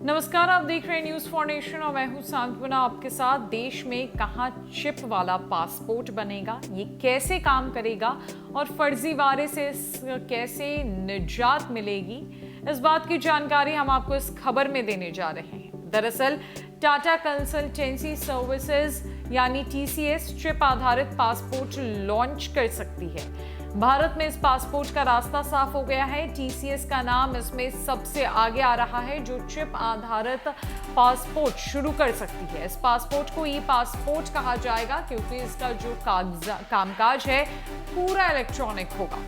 नमस्कार, आप देख रहे हैं न्यूज फॉर नेशन और मैं हूं सांत्वना आपके साथ। देश में कहां चिप वाला पासपोर्ट बनेगा, ये कैसे काम करेगा और फर्जीवाड़े से कैसे निजात मिलेगी, इस बात की जानकारी हम आपको इस खबर में देने जा रहे हैं। दरअसल टाटा कंसल्टेंसी सर्विसेज यानी टीसीएस चिप आधारित पासपोर्ट लॉन्च कर सकती है। भारत में इस पासपोर्ट का रास्ता साफ हो गया है। टीसीएस का नाम इसमें सबसे आगे आ रहा है, जो चिप आधारित पासपोर्ट शुरू कर सकती है। इस पासपोर्ट को ई पासपोर्ट कहा जाएगा क्योंकि इसका जो कामकाज है पूरा इलेक्ट्रॉनिक होगा।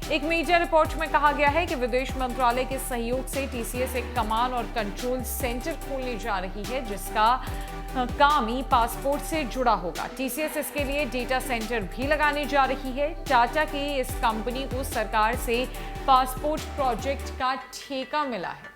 एक मीडिया रिपोर्ट में कहा गया है कि विदेश मंत्रालय के सहयोग से टीसीएस एक कमांड और कंट्रोल सेंटर खोलने जा रही है, जिसका काम ई पासपोर्ट से जुड़ा होगा। टीसीएस इसके लिए डेटा सेंटर भी लगाने जा रही है। टाटा की इस कंपनी को सरकार से पासपोर्ट प्रोजेक्ट का ठेका मिला है।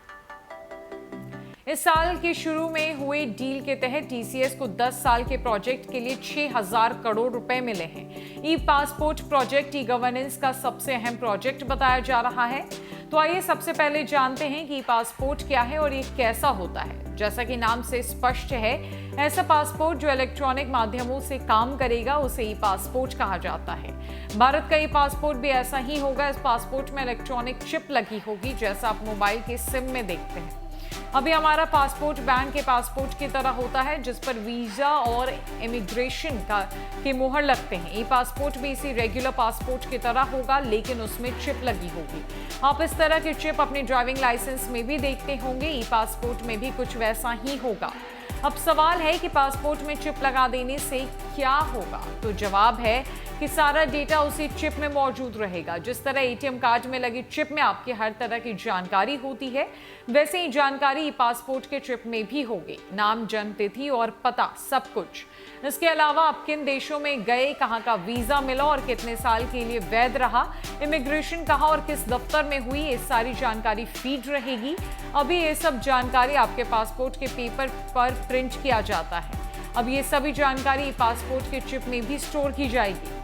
इस साल के शुरू में हुए डील के तहत टीसीएस को 10 साल के प्रोजेक्ट के लिए 6,000 करोड़ रुपए मिले हैं। ई पासपोर्ट प्रोजेक्ट ई गवर्नेंस का सबसे अहम प्रोजेक्ट बताया जा रहा है। तो आइए सबसे पहले जानते हैं कि ई पासपोर्ट क्या है और ये कैसा होता है। जैसा कि नाम से स्पष्ट है, ऐसा पासपोर्ट जो इलेक्ट्रॉनिक माध्यमों से काम करेगा उसे ई पासपोर्ट कहा जाता है। भारत का ई पासपोर्ट भी ऐसा ही होगा। इस पासपोर्ट में इलेक्ट्रॉनिक चिप लगी होगी, जैसा आप मोबाइल के सिम में देखते हैं। अभी हमारा पासपोर्ट बैंक के पासपोर्ट की तरह होता है, जिस पर वीजा और इमिग्रेशन के मोहर लगते हैं। ई पासपोर्ट भी इसी रेगुलर पासपोर्ट की तरह होगा, लेकिन उसमें चिप लगी होगी। आप इस तरह की चिप अपने ड्राइविंग लाइसेंस में भी देखते होंगे। ई पासपोर्ट में भी कुछ वैसा ही होगा। अब सवाल है कि पासपोर्ट में चिप लगा देने से क्या होगा। तो जवाब है कि सारा डेटा उसी चिप में मौजूद रहेगा। जिस तरह एटीएम कार्ड में लगी चिप में आपकी हर तरह की जानकारी होती है, वैसे ही जानकारी ई पासपोर्ट के चिप में भी होगी। नाम, जन्म तिथि और पता, सब कुछ। इसके अलावा आप किन देशों में गए, कहाँ का वीजा मिला और कितने साल के लिए वैध रहा, इमिग्रेशन कहाँ और किस दफ्तर में हुई, ये सारी जानकारी फीड रहेगी। अभी ये सब जानकारी आपके पासपोर्ट के पेपर पर प्रिंट किया जाता है। अब ये सभी जानकारी पासपोर्ट के चिप में भी स्टोर की जाएगी।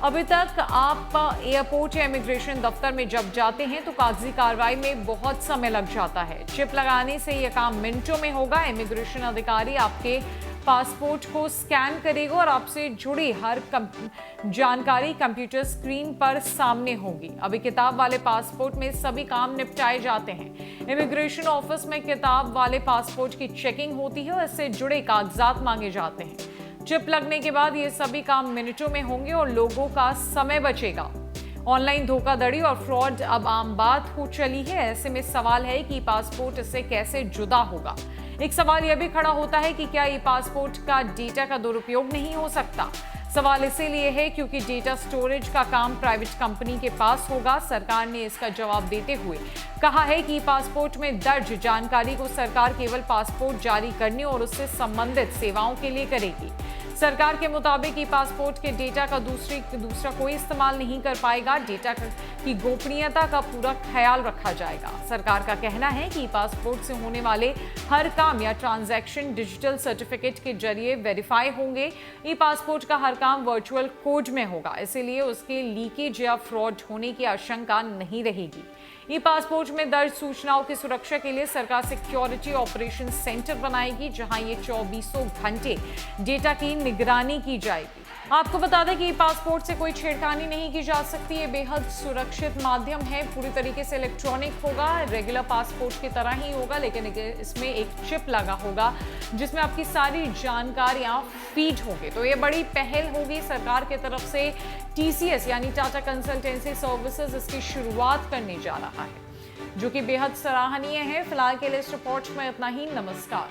अभी तक आप एयरपोर्ट या इमिग्रेशन दफ्तर में जब जाते हैं तो कागजी कार्रवाई में बहुत समय लग जाता है। चिप लगाने से यह काम मिनटों में होगा। इमिग्रेशन अधिकारी आपके पासपोर्ट को स्कैन करेगा और आपसे जुड़ी हर जानकारी कंप्यूटर स्क्रीन पर सामने होगी। अभी किताब वाले पासपोर्ट में सभी काम निपटाए जाते हैं। इमिग्रेशन ऑफिस में किताब वाले पासपोर्ट की चेकिंग होती है और इससे जुड़े कागजात मांगे जाते हैं। चिप लगने के बाद ये सभी काम मिनटों में होंगे और लोगों का समय बचेगा। ऑनलाइन धोखाधड़ी और फ्रॉड अब आम बात हो चली है। ऐसे में सवाल है कि पासपोर्ट इससे कैसे जुदा होगा। एक सवाल यह भी खड़ा होता है कि क्या ई पासपोर्ट का डेटा का दुरुपयोग नहीं हो सकता। सवाल इसीलिए है क्योंकि डेटा स्टोरेज का काम प्राइवेट कंपनी के पास होगा। सरकार ने इसका जवाब देते हुए कहा है कि पासपोर्ट में दर्ज जानकारी को सरकार केवल पासपोर्ट जारी करने और उससे संबंधित सेवाओं के लिए करेगी। सरकार के मुताबिक ई पासपोर्ट के डेटा का दूसरा कोई इस्तेमाल नहीं कर पाएगा। डेटा की गोपनीयता का पूरा ख्याल रखा जाएगा। सरकार का कहना है कि ई पासपोर्ट से होने वाले हर काम या ट्रांजैक्शन डिजिटल सर्टिफिकेट के जरिए वेरीफाई होंगे। ई पासपोर्ट का हर काम वर्चुअल कोड में होगा, इसीलिए उसके लीकेज या फ्रॉड होने की आशंका नहीं रहेगी। ई पासपोर्ट में दर्ज सूचनाओं की सुरक्षा के लिए सरकार सिक्योरिटी ऑपरेशन सेंटर बनाएगी, जहां ये 24 घंटे डेटा की निगरानी की जाएगी। आपको बता दें कि ई पासपोर्ट से कोई छेड़खानी नहीं की जा सकती। ये बेहद सुरक्षित माध्यम है, पूरी तरीके से इलेक्ट्रॉनिक होगा, रेगुलर पासपोर्ट की तरह ही होगा, लेकिन इसमें एक चिप लगा होगा जिसमें आपकी सारी जानकारियां फीड होंगी। तो ये बड़ी पहल होगी सरकार की तरफ से। टीसीएस यानी टाटा कंसल्टेंसी सर्विसेज इसकी शुरुआत करने जा रहा है, जो कि बेहद सराहनीय है। फिलहाल के लिए इस रिपोर्ट में इतना ही। नमस्कार।